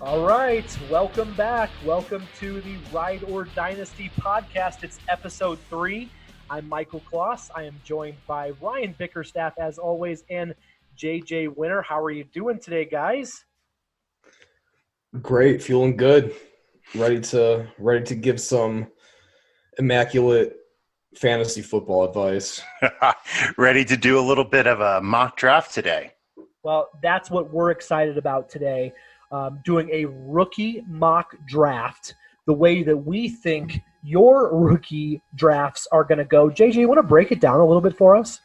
All right, welcome back. Welcome to the Ride or Dynasty podcast. It's episode 3. I'm Michael Kloss. I am joined by Ryan Bickerstaff, as always, and JJ Winter. How are you doing today, guys? Great, feeling good. Ready to give some immaculate fantasy football advice. Ready to do a little bit of a mock draft today. Well, that's what we're excited about today. Doing a rookie mock draft, the way that we think your rookie drafts are going to go. JJ, you want to break it down a little bit for us?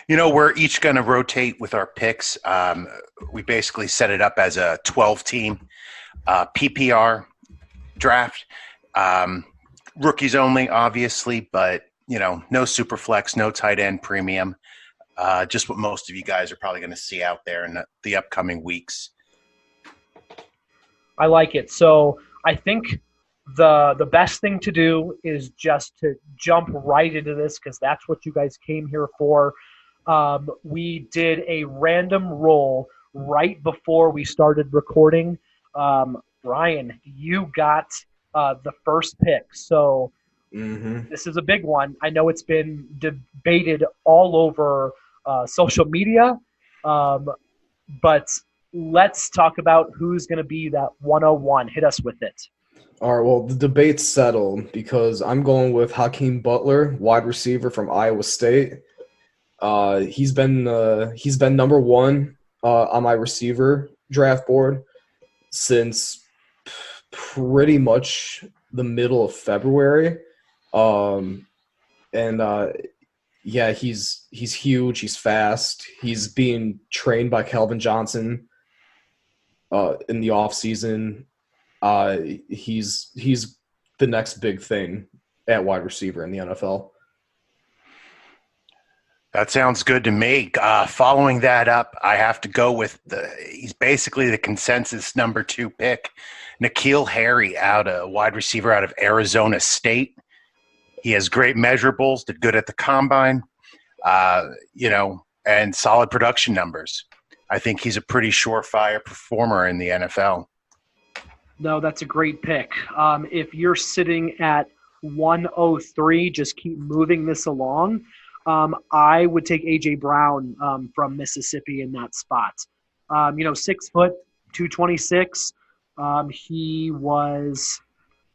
You know, we're each going to rotate with our picks. We basically set it up as a 12-team PPR draft. Rookies only, obviously, but, you know, no super flex, no tight end premium. Just what most of you guys are probably going to see out there in the upcoming weeks. I like it. So I think the best thing to do is just to jump right into this because that's what you guys came here for. We did a random roll right before we started recording. Ryan, you got the first pick. So This is a big one. I know it's been debated all over social media, but let's talk about who's going to be that 101. Hit us with it. All right, well, the debate's settled because I'm going with Hakeem Butler, wide receiver from Iowa State. He's been number one on my receiver draft board since pretty much the middle of February. Yeah, he's huge. He's fast. He's being trained by Calvin Johnson in the offseason. He's the next big thing at wide receiver in the NFL. That sounds good to me. Following that up, I have to go with he's basically the consensus number 2 pick, N'Keal Harry, wide receiver out of Arizona State. He has great measurables, did good at the combine, and solid production numbers. I think he's a pretty surefire performer in the NFL. No, that's a great pick. If you're sitting at 103, just keep moving this along. I would take A.J. Brown from Mississippi in that spot. 6 foot, 226. He was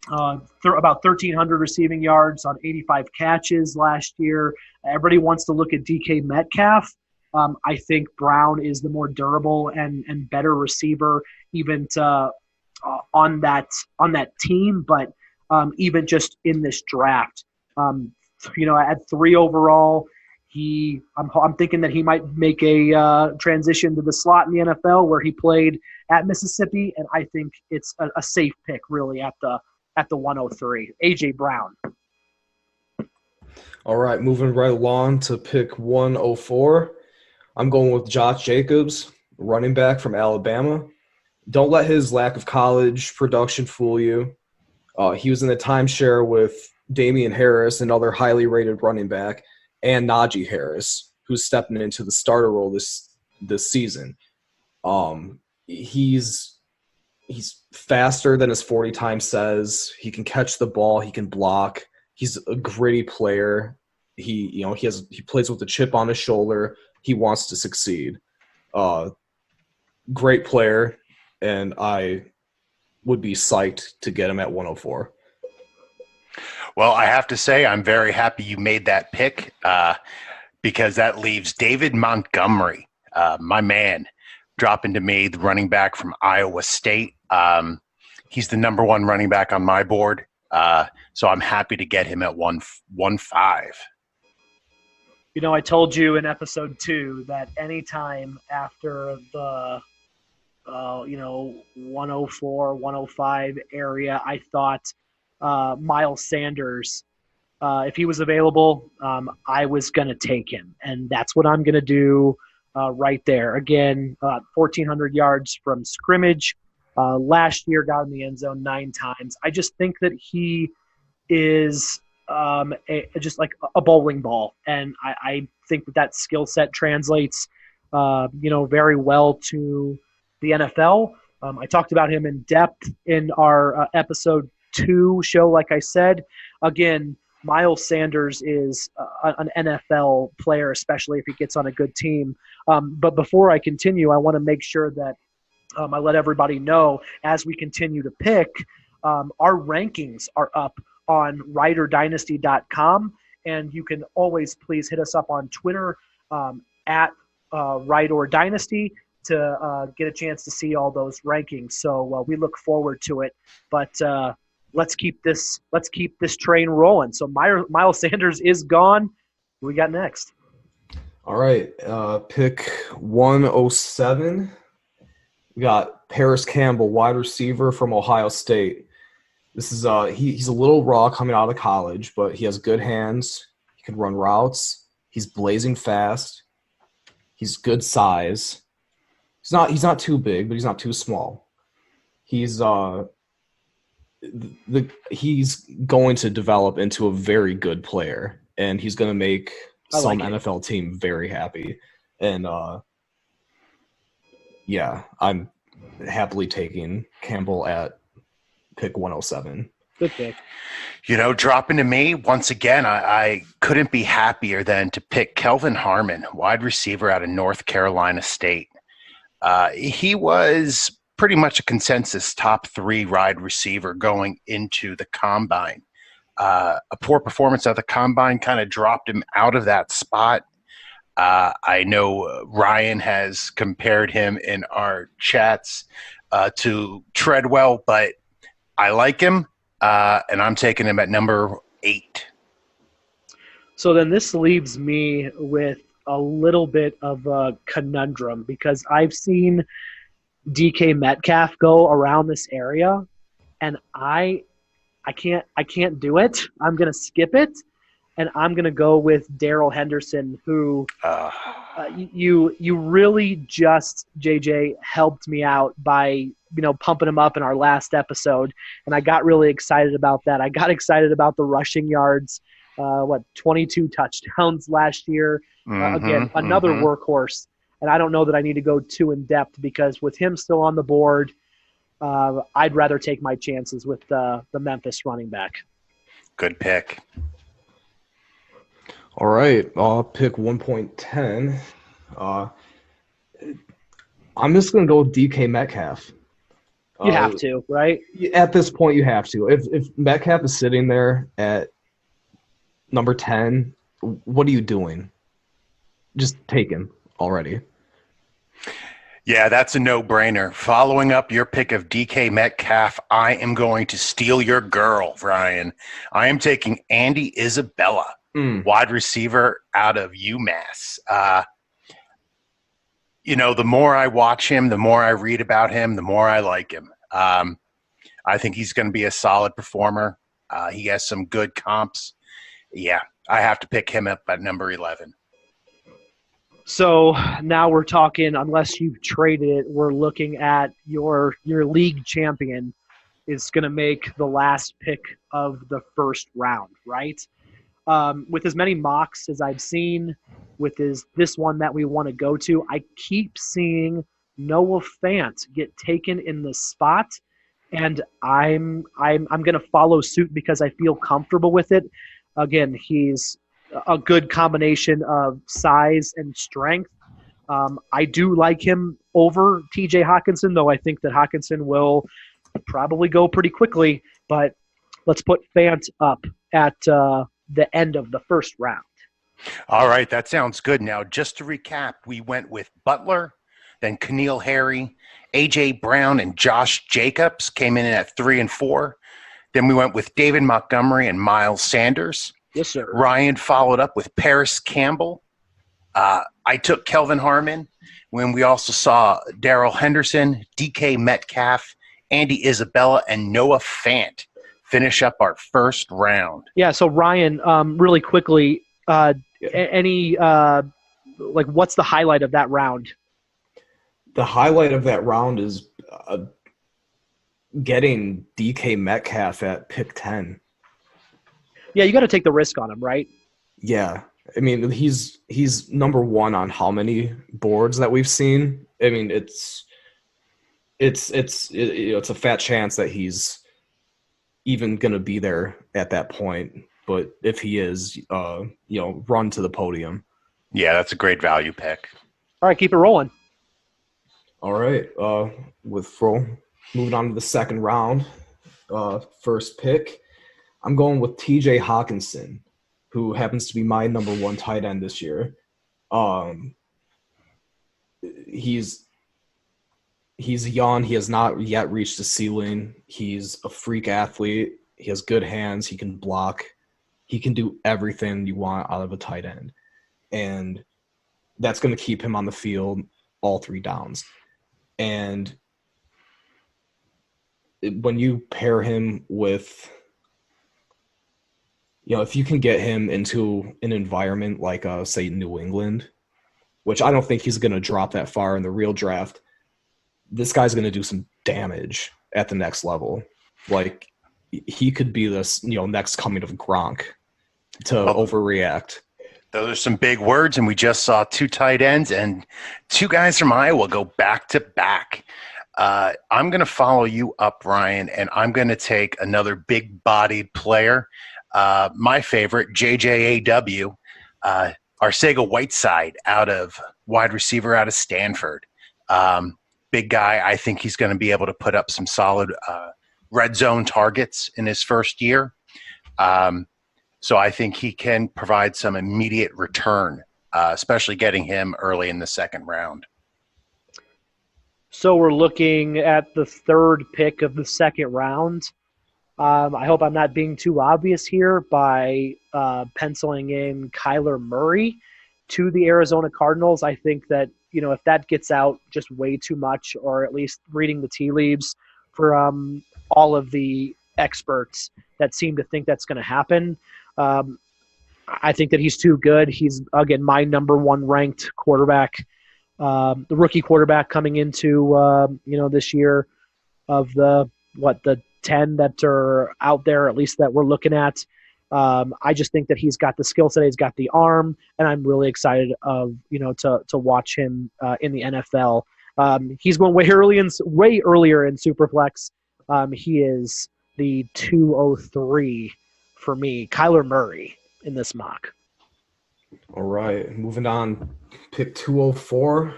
about 1,300 receiving yards on 85 catches last year. Everybody wants to look at DK Metcalf. I think Brown is the more durable and better receiver, even on that team. But even just in this draft, at 3 overall, I'm thinking that he might make a transition to the slot in the NFL where he played at Mississippi, and I think it's a safe pick really at the 103. A.J. Brown. All right, moving right along to pick 104. I'm going with Josh Jacobs, running back from Alabama. Don't let his lack of college production fool you. He was in the timeshare with Damian Harris, another highly rated running back, and Najee Harris, who's stepping into the starter role this season. He's faster than his 40 times says. He can catch the ball. He can block. He's a gritty player. He plays with a chip on his shoulder. He wants to succeed. Great player, and I would be psyched to get him at 104. Well, I have to say I'm very happy you made that pick because that leaves David Montgomery, my man, dropping to me, the running back from Iowa State. He's the number 1 running back on my board, so I'm happy to get him at 115. I told you in episode 2 that anytime after the 104, 105 area, I thought Miles Sanders, if he was available, I was going to take him. And that's what I'm going to do right there. Again, 1,400 yards from scrimmage. Last year got in the end zone 9 times. I just think that he is just like a bowling ball. And I think that skill set translates, very well to the NFL. I talked about him in depth in our episode 2 show, like I said. Again, Miles Sanders is an NFL player, especially if he gets on a good team. But before I continue, I want to make sure that I let everybody know as we continue to pick, our rankings are up on riderdynasty.com, and you can always please hit us up on Twitter at Ride or Dynasty to get a chance to see all those rankings. So we look forward to it. But let's keep this train rolling. So Miles Sanders is gone. What we got next? All right, pick 107. We got Paris Campbell, wide receiver from Ohio State. This is he's a little raw coming out of college, but he has good hands. He can run routes. He's blazing fast. He's good size. He's not too big, but he's not too small. He's he's going to develop into a very good player, and he's going to make some NFL team very happy. And yeah, I'm happily taking Campbell at pick 107. Good pick. Dropping to me, once again, I couldn't be happier than to pick Kelvin Harmon, wide receiver out of North Carolina State. He was pretty much a consensus top 3 wide receiver going into the combine. A poor performance at the combine kind of dropped him out of that spot. I know Ryan has compared him in our chats to Treadwell, but I like him, and I'm taking him at number 8. So then this leaves me with a little bit of a conundrum because I've seen DK Metcalf go around this area, and I can't do it. I'm gonna skip it, and I'm gonna go with Darrell Henderson, who you really just, JJ, helped me out by pumping him up in our last episode, and I got really excited about that. I got excited about the rushing yards. 22 touchdowns last year. Again, another workhorse. And I don't know that I need to go too in depth because with him still on the board, I'd rather take my chances with the Memphis running back. Good pick. All right, I'll pick 1.10. I'm just going to go with DK Metcalf. You have to, right? At this point, you have to. If Metcalf is sitting there at number 10, what are you doing? Just take him already. Yeah, that's a no-brainer. Following up your pick of DK Metcalf, I am going to steal your girl, Ryan. I am taking Andy Isabella, wide receiver out of UMass. The more I watch him, the more I read about him, the more I like him. I think he's going to be a solid performer. He has some good comps. Yeah, I have to pick him up at number 11. So now we're talking, unless you've traded it, we're looking at your league champion is going to make the last pick of the first round, right? With as many mocks as I've seen, with this one that we want to go to, I keep seeing Noah Fant get taken in this spot, and I'm going to follow suit because I feel comfortable with it. Again, he's a good combination of size and strength. I do like him over TJ Hawkinson, though I think that Hawkinson will probably go pretty quickly. But let's put Fant up at the end of the first round. All right, that sounds good. Now, just to recap, we went with Butler, then Keneal Harry, A.J. Brown, and Josh Jacobs came in at 3 and 4. Then we went with David Montgomery and Miles Sanders. Yes, sir. Ryan followed up with Paris Campbell. I took Kelvin Harmon. When we also saw Darrell Henderson, DK Metcalf, Andy Isabella, and Noah Fant finish up our first round. Yeah, so Ryan, really quickly, any what's the highlight of that round? The highlight of that round is getting DK Metcalf at pick 10. Yeah, you got to take the risk on him, right? Yeah. I mean, he's number 1 on how many boards that we've seen. I mean, it's it's a fat chance that he's even going to be there at that point. But if he is, run to the podium. Yeah, that's a great value pick. All right, keep it rolling. All right. Moving on to the second round, first pick, I'm going with T.J. Hawkinson, who happens to be my number one tight end this year. He's young. He has not yet reached the ceiling. He's a freak athlete. He has good hands. He can block. He can do everything you want out of a tight end. And that's going to keep him on the field all 3 downs. And when you pair him with, if you can get him into an environment like, say, New England, which I don't think he's going to drop that far in the real draft, this guy's going to do some damage at the next level. Like, he could be this, next coming of Gronk to overreact. Those are some big words, and we just saw 2 tight ends and 2 guys from Iowa go back to back. I'm going to follow you up, Ryan, and I'm going to take another big-bodied player. My favorite, JJAW, Arcega-Whiteside, wide receiver out of Stanford. Big guy. I think he's going to be able to put up some solid red zone targets in his first year. So I think he can provide some immediate return, especially getting him early in the second round. So we're looking at the third pick of the second round. I hope I'm not being too obvious here by penciling in Kyler Murray to the Arizona Cardinals. I think that, if that gets out just way too much, or at least reading the tea leaves for all of the experts that seem to think that's going to happen, I think that he's too good. He's, again, my number one ranked quarterback, the rookie quarterback coming into, this year of the 10 that are out there, at least that we're looking at. I just think that he's got the skill set, he's got the arm, and I'm really excited to watch him in the NFL. He's going way earlier in Superflex. He is the 203 for me, Kyler Murray in this mock. All right, moving on, pick 204,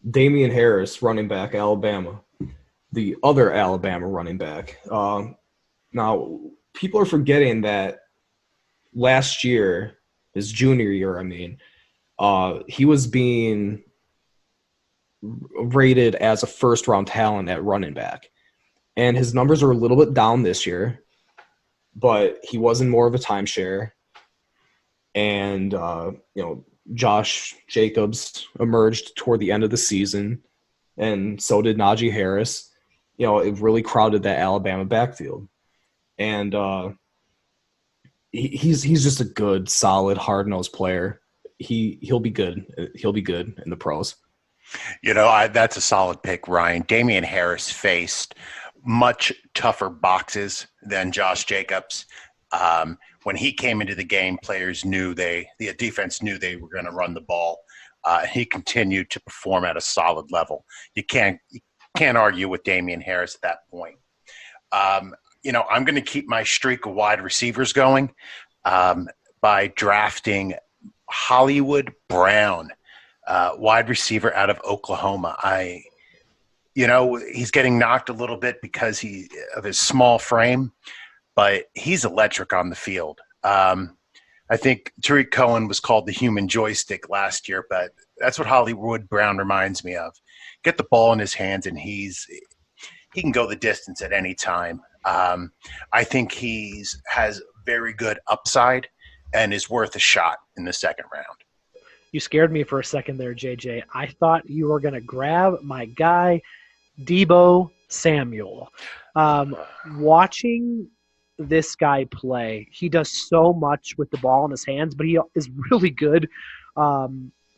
Damian Harris, running back, Alabama. The other Alabama running back. Now, people are forgetting that last year, his junior year, he was being rated as a first-round talent at running back. And his numbers are a little bit down this year, but he was in more of a timeshare. And, Josh Jacobs emerged toward the end of the season, and so did Najee Harris. It really crowded that Alabama backfield. And he's just a good, solid, hard-nosed player. He'll be good. He'll be good in the pros. That's a solid pick, Ryan. Damian Harris faced much tougher boxes than Josh Jacobs. When he came into the game, the defense knew they were going to run the ball. He continued to perform at a solid level. You can't argue with Damian Harris at that point. I'm going to keep my streak of wide receivers going by drafting Hollywood Brown, wide receiver out of Oklahoma. He's getting knocked a little bit because of his small frame, but he's electric on the field. I think Tariq Cohen was called the human joystick last year, but that's what Hollywood Brown reminds me of. Get the ball in his hands, and he can go the distance at any time. I think has very good upside and is worth a shot in the second round. You scared me for a second there, JJ. I thought you were going to grab my guy, Deebo Samuel. Watching this guy play, he does so much with the ball in his hands, but he is really good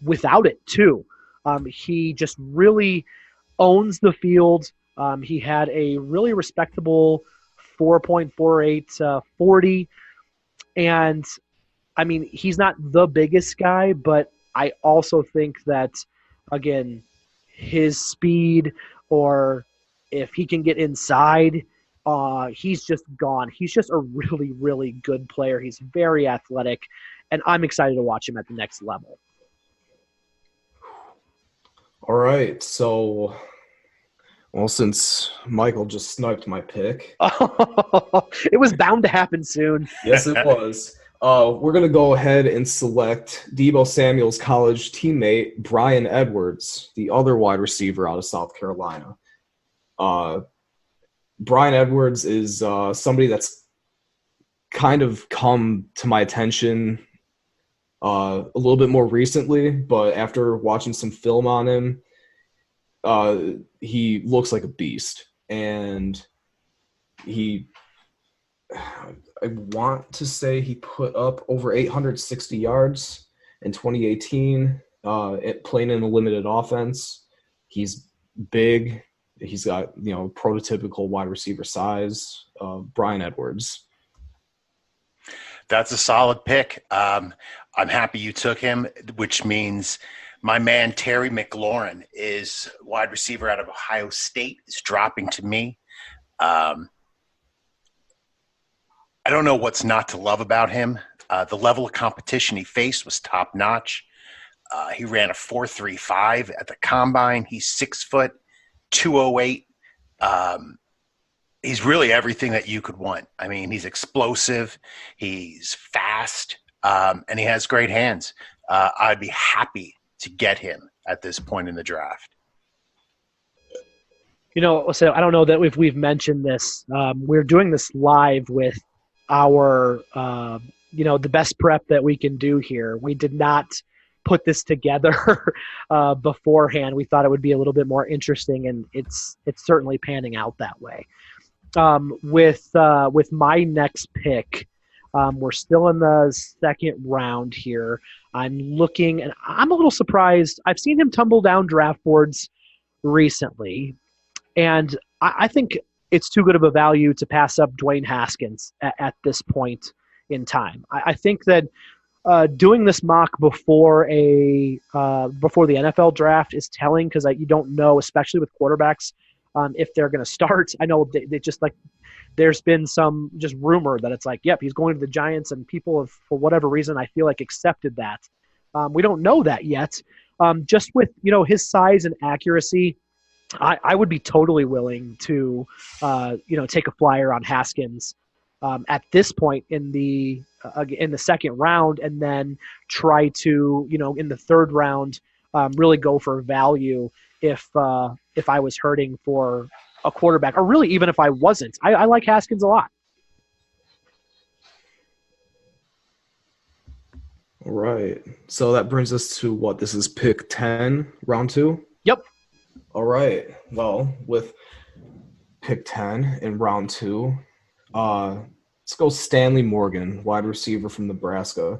without it too. He just really owns the field. He had a really respectable 4.48 40. And, he's not the biggest guy, but I also think that, again, his speed, or if he can get inside, he's just gone. He's just a really, really good player. He's very athletic, and I'm excited to watch him at the next level. All right. So, well, since Michael just sniped my pick. It was bound to happen soon. Yes, it was. We're going to go ahead and select Deebo Samuel's college teammate, Brian Edwards, the other wide receiver out of South Carolina. Brian Edwards is somebody that's kind of come to my attention a little bit more recently, but after watching some film on him, he looks like a beast. And I want to say he put up over 860 yards in 2018, playing in a limited offense. He's big. He's got, prototypical wide receiver size. Brian Edwards. That's a solid pick. I'm happy you took him, which means my man Terry McLaurin is wide receiver out of Ohio State, is dropping to me. I don't know what's not to love about him. The level of competition he faced was top notch. He ran a 4.35 at the combine. He's 6 foot, 208. He's really everything that you could want. I mean, he's explosive, he's fast, and he has great hands. I'd be happy to get him at this point in the draft. So I don't know that if we've mentioned this. We're doing this live with our, the best prep that we can do here. We did not put this together beforehand. We thought it would be a little bit more interesting, and it's certainly panning out that way. With my next pick, we're still in the second round here. I'm looking, and I'm a little surprised. I've seen him tumble down draft boards recently, and I think it's too good of a value to pass up Dwayne Haskins at this point in time. I think that doing this mock before the NFL draft is telling, because you don't know, especially with quarterbacks, if they're going to start. I know they just there's been some just rumor that it's like, yep, he's going to the Giants, and people have, for whatever reason, I feel like accepted that. We don't know that yet. Just with, his size and accuracy, I would be totally willing to, take a flyer on Haskins at this point in the second round, and then try to, in the third round, really go for value if I was hurting for a quarterback, or really even if I wasn't. I like Haskins a lot. All right. So that brings us to what? This is pick 10, round 2? Yep. All right. Well, with pick 10 in round 2, let's go Stanley Morgan, wide receiver from Nebraska.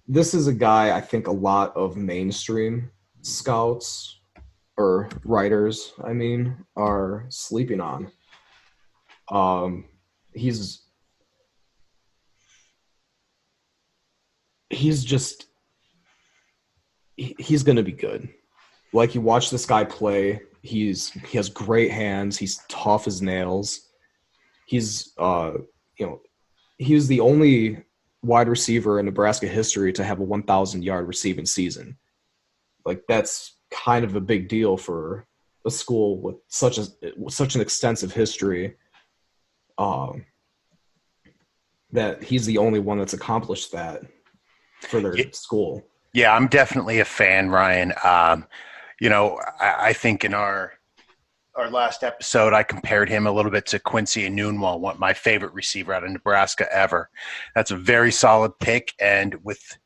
This is a guy I think a lot of mainstream scouts or writers, are sleeping on. He's going to be good. Like, you watch this guy play, he has great hands, he's tough as nails. He's he was the only wide receiver in Nebraska history to have a 1,000-yard receiving season. Like, that's kind of a big deal for a school with such an extensive history. That he's the only one that's accomplished that for their school. Yeah, I'm definitely a fan, Ryan. I think in our last episode, I compared him a little bit to Quincy Enunwa, my favorite receiver out of Nebraska ever. That's a very solid pick, and with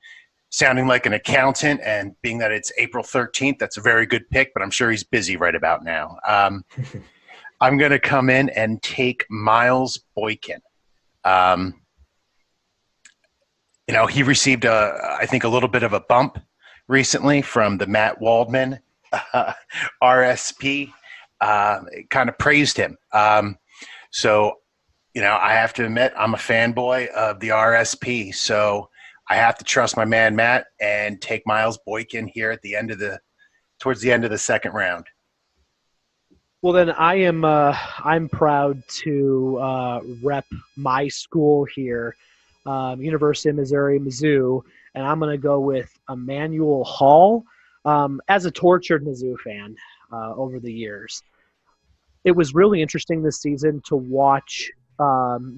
sounding like an accountant and being that it's April 13th, that's a very good pick, but I'm sure he's busy right about now. I'm going to come in and take Miles Boykin. He received, I think, a little bit of a bump recently from the Matt Waldman RSP. Kind of praised him. So, I have to admit, I'm a fanboy of the RSP. So I have to trust my man Matt and take Miles Boykin here at towards the end of the second round. Well, then I'm proud to rep my school here, University of Missouri, Mizzou, and I'm going to go with Emmanuel Hall. As a tortured Mizzou fan over the years, it was really interesting this season to watch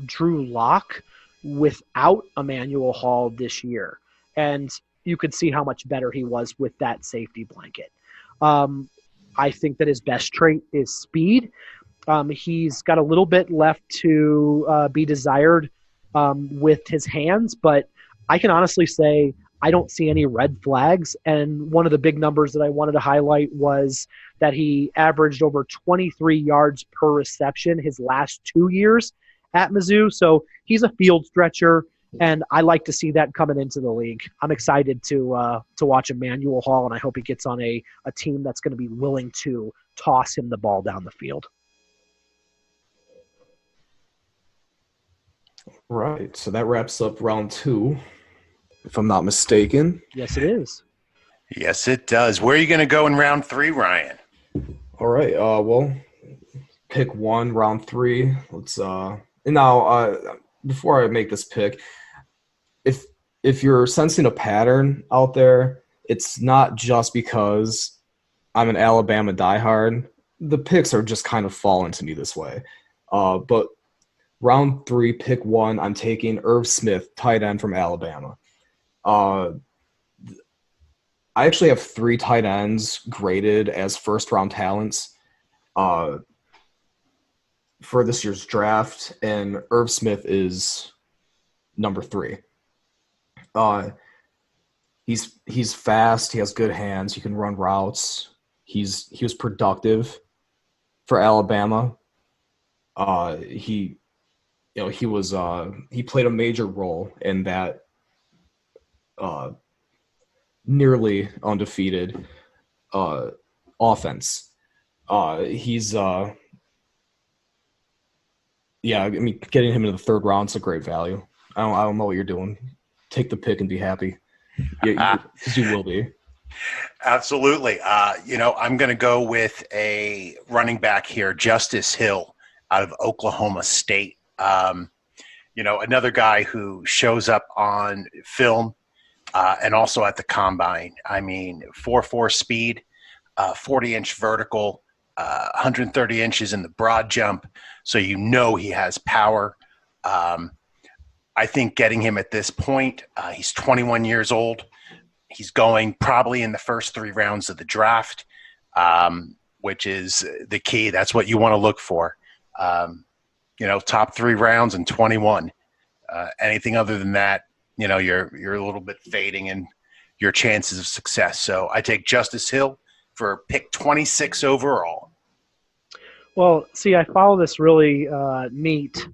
Drew Lock without Emmanuel Hall this year, and you could see how much better he was with that safety blanket. Um, I think that his best trait is speed. He's got a little bit left to be desired with his hands, but I can honestly say I don't see any red flags. And one of the big numbers that I wanted to highlight was that he averaged over 23 yards per reception his last 2 years at Mizzou. So he's a field stretcher, and I like to see that coming into the league. I'm excited to watch Emmanuel Hall, and I hope he gets on a team that's going to be willing to toss him the ball down the field. Right. So that wraps up round 2, if I'm not mistaken. Yes, it is. Yes, it does. Where are you going to go in round 3, Ryan? All right. Well, pick 1, round 3. Let's now before I make this pick, if you're sensing a pattern out there, it's not just because I'm an Alabama diehard. The picks are just kind of falling to me this way. But round 3, pick 1, I'm taking Irv Smith, tight end from Alabama. I actually have 3 tight ends graded as first-round talents for this year's draft, and Irv Smith is number 3. He's fast. He has good hands. He can run routes. He was productive for Alabama. He played a major role in that nearly undefeated offense. Getting him in the 3rd round is a great value. I don't know what you're doing. Take the pick and be happy. Because you will be. Absolutely. I'm going to go with a running back here, Justice Hill out of Oklahoma State. Another guy who shows up on film and also at the combine. I mean, 4.4 speed, 40-inch vertical, 130 inches in the broad jump. So he has power. I think getting him at this point, he's 21 years old. He's going probably in the first 3 rounds of the draft, which is the key. That's what you want to look for. Top 3 rounds and 21. Anything other than that, you're a little bit fading in your chances of success. So I take Justice Hill for pick 26 overall. Well, see, I follow this really neat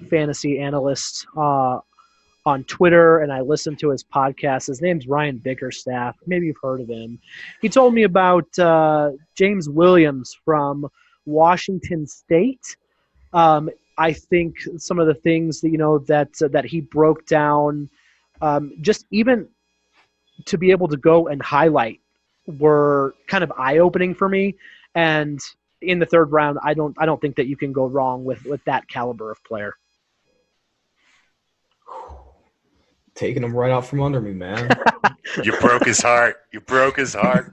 fantasy analyst on Twitter, and I listen to his podcast. His name's Ryan Bickerstaff. Maybe you've heard of him. He told me about James Williams from Washington State. I think some of the things that he broke down, just even to be able to go and highlight, were kind of eye-opening for me. And in the 3rd round, I don't think that you can go wrong with that caliber of player. Taking him right out from under me, man. You broke his heart.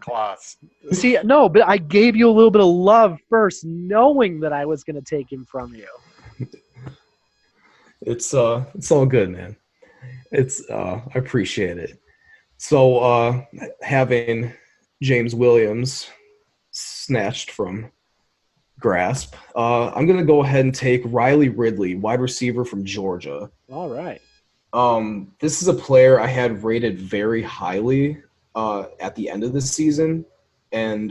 Klaus. See, no, but I gave you a little bit of love first, knowing that I was going to take him from you. It's all good, man. I appreciate it. So having James Williams snatched from grasp, I'm going to go ahead and take Riley Ridley, wide receiver from Georgia. All right. This is a player I had rated very highly at the end of this season, and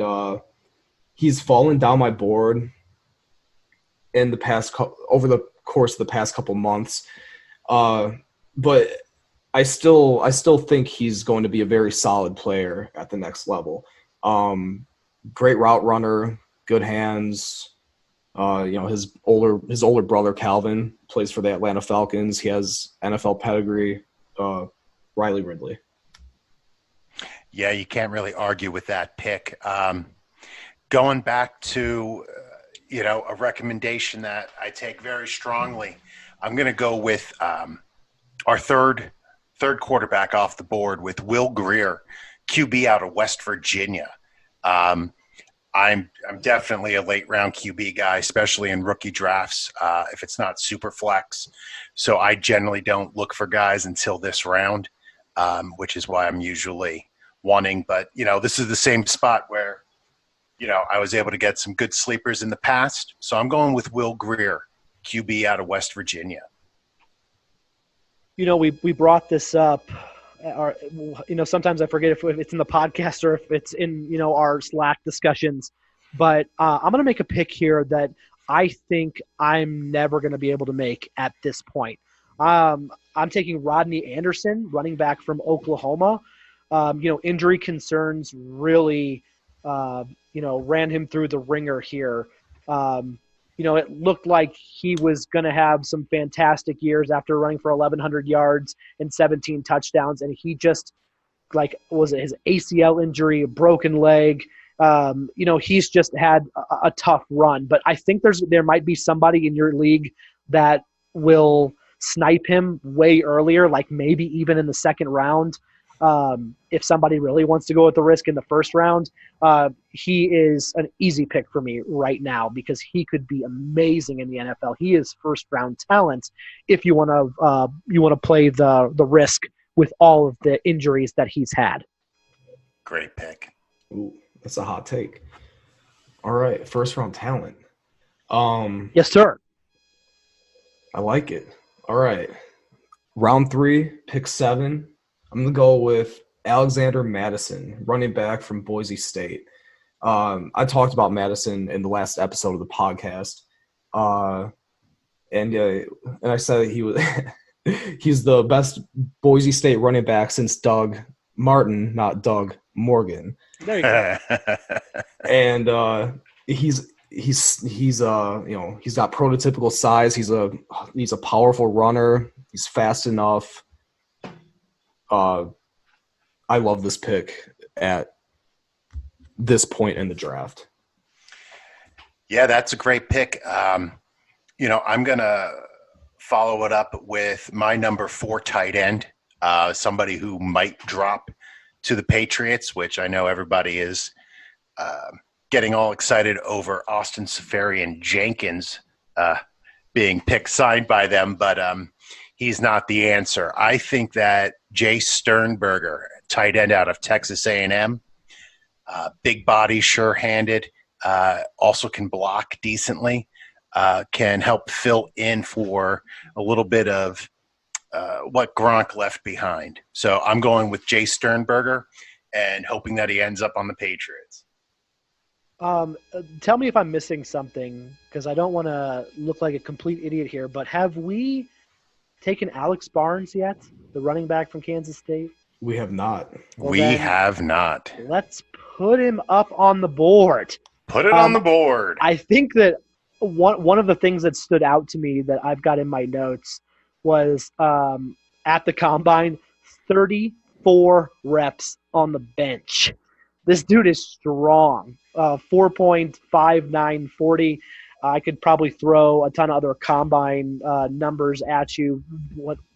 he's fallen down my board in over the course of the past couple months. But I still think he's going to be a very solid player at the next level. Great route runner, good hands. His older brother Calvin plays for the Atlanta Falcons. He has NFL pedigree. Riley Ridley. Yeah, you can't really argue with that pick. Going back to a recommendation that I take very strongly. I'm going to go with our third quarterback off the board with Will Grier, QB out of West Virginia. I'm definitely a late round QB guy, especially in rookie drafts, if it's not super flex. So I generally don't look for guys until this round, which is why I'm usually wanting. But, this is the same spot where, I was able to get some good sleepers in the past. So I'm going with Will Grier, QB out of West Virginia. We brought this up. Sometimes I forget if it's in the podcast or if it's in, our Slack discussions. But I'm going to make a pick here that I think I'm never going to be able to make at this point. I'm taking Rodney Anderson, running back from Oklahoma. Injury concerns really, ran him through the ringer here. It looked like he was going to have some fantastic years after running for 1,100 yards and 17 touchdowns. And he just, was it his ACL injury, a broken leg? He's just had a tough run. But I think there might be somebody in your league that will snipe him way earlier, like maybe even in the second round. If somebody really wants to go with the risk in the first round, he is an easy pick for me right now because he could be amazing in the NFL. He is first round talent if you want to play the risk with all of the injuries that he's had. Great pick. Ooh, that's a hot take. All right, first round talent. Yes, sir. I like it. All right, round 3, pick 7. I'm going to go with Alexander Madison, running back from Boise State. I talked about Madison in the last episode of the podcast. And I said he was he's the best Boise State running back since Doug Martin, not Doug Morgan. There you go. And he's got prototypical size. He's a powerful runner. He's fast enough. I love this pick at this point in the draft. Yeah, that's a great pick. I'm going to follow it up with my number 4 tight end, somebody who might drop to the Patriots, which I know everybody is getting all excited over Austin Seferian-Jenkins being picked, signed by them, but he's not the answer. I think that Jay Sternberger, tight end out of Texas A&M, big body, sure-handed, also can block decently, can help fill in for a little bit of what Gronk left behind. So I'm going with Jay Sternberger and hoping that he ends up on the Patriots. Tell me if I'm missing something, because I don't want to look like a complete idiot here, but have we taken Alex Barnes yet, the running back from Kansas State? We have not. Well, we have not. Let's put him up on the board. Put it on the board. I think that one of the things that stood out to me that I've got in my notes was at the combine, 34 reps on the bench. This dude is strong. 4.59 40. I could probably throw a ton of other combine numbers at you,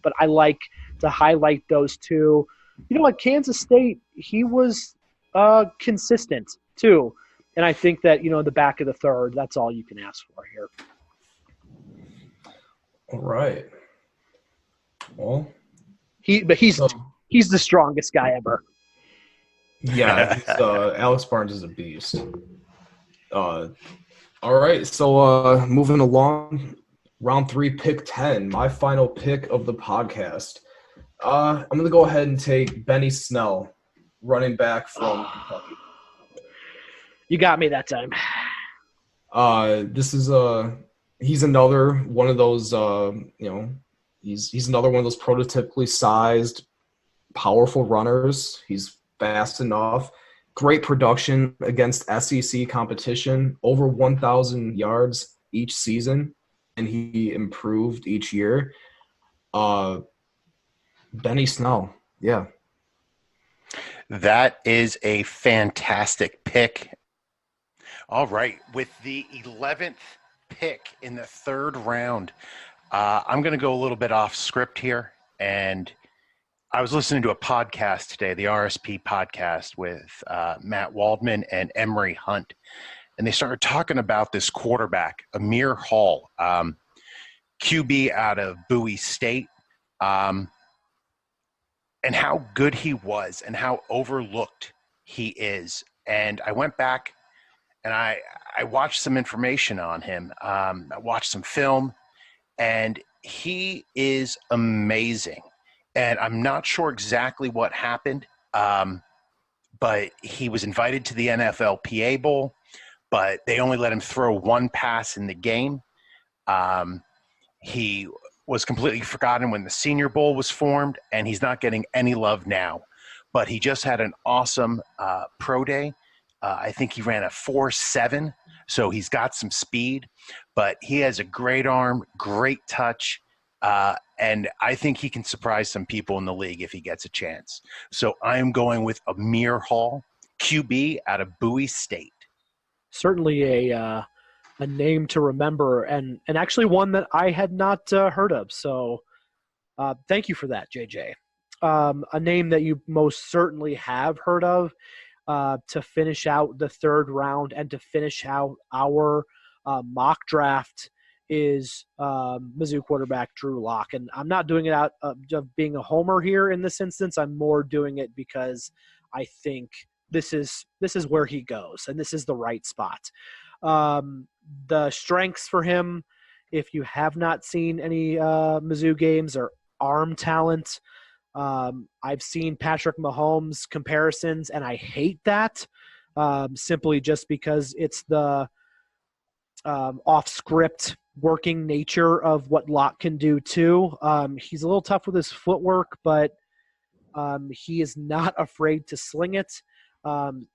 but I like to highlight those two. At Kansas State, he was consistent too. And I think that, the back of the third, that's all you can ask for here. All right. Well, he's the strongest guy ever. Yeah, Alex Barnes is a beast. All right, so moving along, round 3, pick 10, my final pick of the podcast. I'm going to go ahead and take Benny Snell, running back from Kentucky. You got me that time. This is he's another one of those he's another one of those prototypically sized, powerful runners. He's fast enough. Great production against SEC competition, over 1,000 yards each season, and he improved each year. Benny Snell, yeah. That is a fantastic pick. All right. With the 11th pick in the third round, I'm going to go a little bit off script here. And I was listening to a podcast today, the RSP podcast with Matt Waldman and Emery Hunt. And they started talking about this quarterback, Amir Hall, QB out of Bowie State, and how good he was and how overlooked he is. And I went back and I watched some information on him. I watched some film, and he is amazing. And I'm not sure exactly what happened, but he was invited to the NFLPA Bowl, but they only let him throw one pass in the game. He was completely forgotten when the Senior Bowl was formed, and he's not getting any love now. But he just had an awesome pro day. I think he ran a 4.7, so he's got some speed. But he has a great arm, great touch, and I think he can surprise some people in the league if he gets a chance. So I'm going with Amir Hall, QB out of Bowie State. Certainly a name to remember, and actually one that I had not heard of. So thank you for that, JJ. A name that you most certainly have heard of to finish out the third round and to finish out our mock draft is Mizzou quarterback Drew Lock. And I'm not doing it out of being a homer here in this instance. I'm more doing it because I think this is where he goes, and this is the right spot. The strengths for him, if you have not seen any Mizzou games, are arm talent. I've seen Patrick Mahomes comparisons, and I hate that simply just because it's the off-script working nature of what Locke can do too. He's a little tough with his footwork, but he is not afraid to sling it.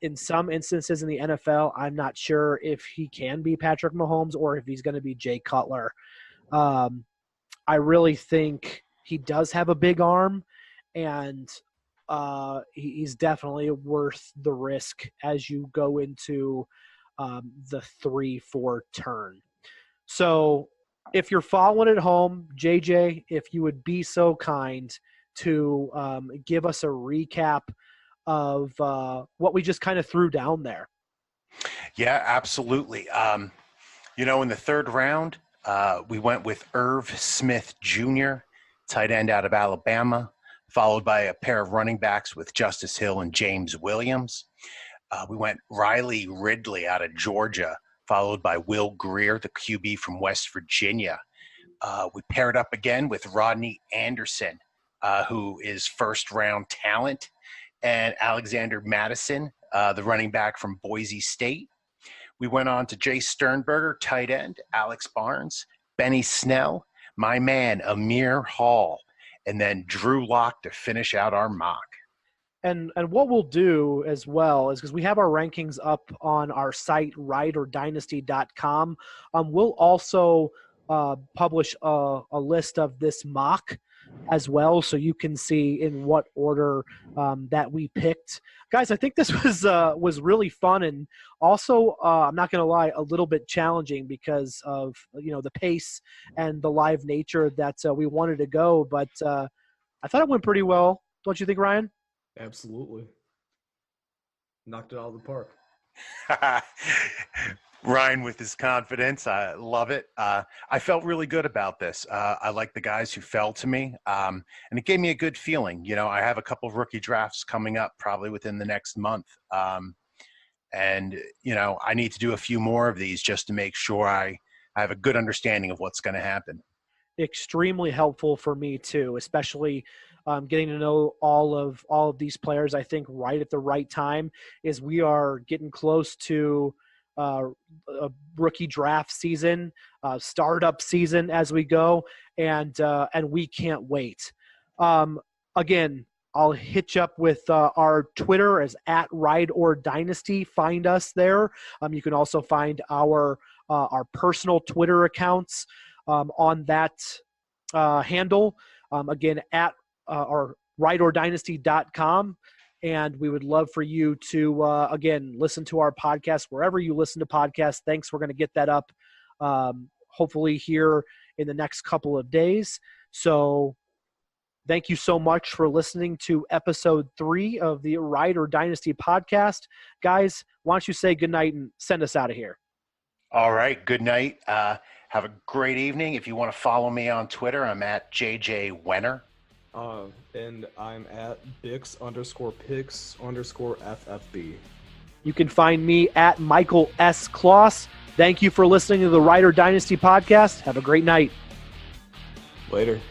In some instances in the NFL, I'm not sure if he can be Patrick Mahomes or if he's going to be Jay Cutler. I really think he does have a big arm, and he's definitely worth the risk as you go into the 3-4 turn. So if you're following at home, JJ, if you would be so kind to give us a recap of what we just kind of threw down there. Yeah, absolutely. In the third round, we went with Irv Smith Jr., tight end out of Alabama, followed by a pair of running backs with Justice Hill and James Williams. We went Riley Ridley out of Georgia, followed by Will Greer, the QB from West Virginia. We paired up again with Rodney Anderson, who is first-round talent, and Alexander Madison, the running back from Boise State. We went on to Jay Sternberger, tight end, Alex Barnes, Benny Snell, my man, Amir Hall, and then Drew Lock to finish out our mock. And what we'll do as well is, because we have our rankings up on our site, rideordynasty.com, we'll also publish a list of this mock as well, so you can see in what order that we picked. Guys, I think this was really fun, and also I'm not going to lie, a little bit challenging because of the pace and the live nature that we wanted to go. But I thought it went pretty well. Don't you think, Ryan? Absolutely. Knocked it out of the park. Ryan with his confidence. I love it. I felt really good about this. I like the guys who fell to me, and it gave me a good feeling. I have a couple of rookie drafts coming up probably within the next month. And I need to do a few more of these just to make sure I have a good understanding of what's going to happen. Extremely helpful for me too, especially getting to know all of these players. I think right at the right time is we are getting close to a rookie draft season, startup season as we go, and we can't wait. Again, I'll hitch up with our Twitter as @RideOrDynasty. Find us there. You can also find our personal Twitter accounts on that handle. Again, at or rideordynasty.com. And we would love for you to, again, listen to our podcast wherever you listen to podcasts. Thanks. We're going to get that up hopefully here in the next couple of days. So thank you so much for listening to episode 3 of the Rider Dynasty podcast. Guys, why don't you say goodnight and send us out of here? All right. Good night. Have a great evening. If you want to follow me on Twitter, I'm at JJ Wenner. And I'm at Bix_Picks_FFB. You can find me at Michael S. Kloss. Thank you for listening to the Rider Dynasty podcast. Have a great night. Later.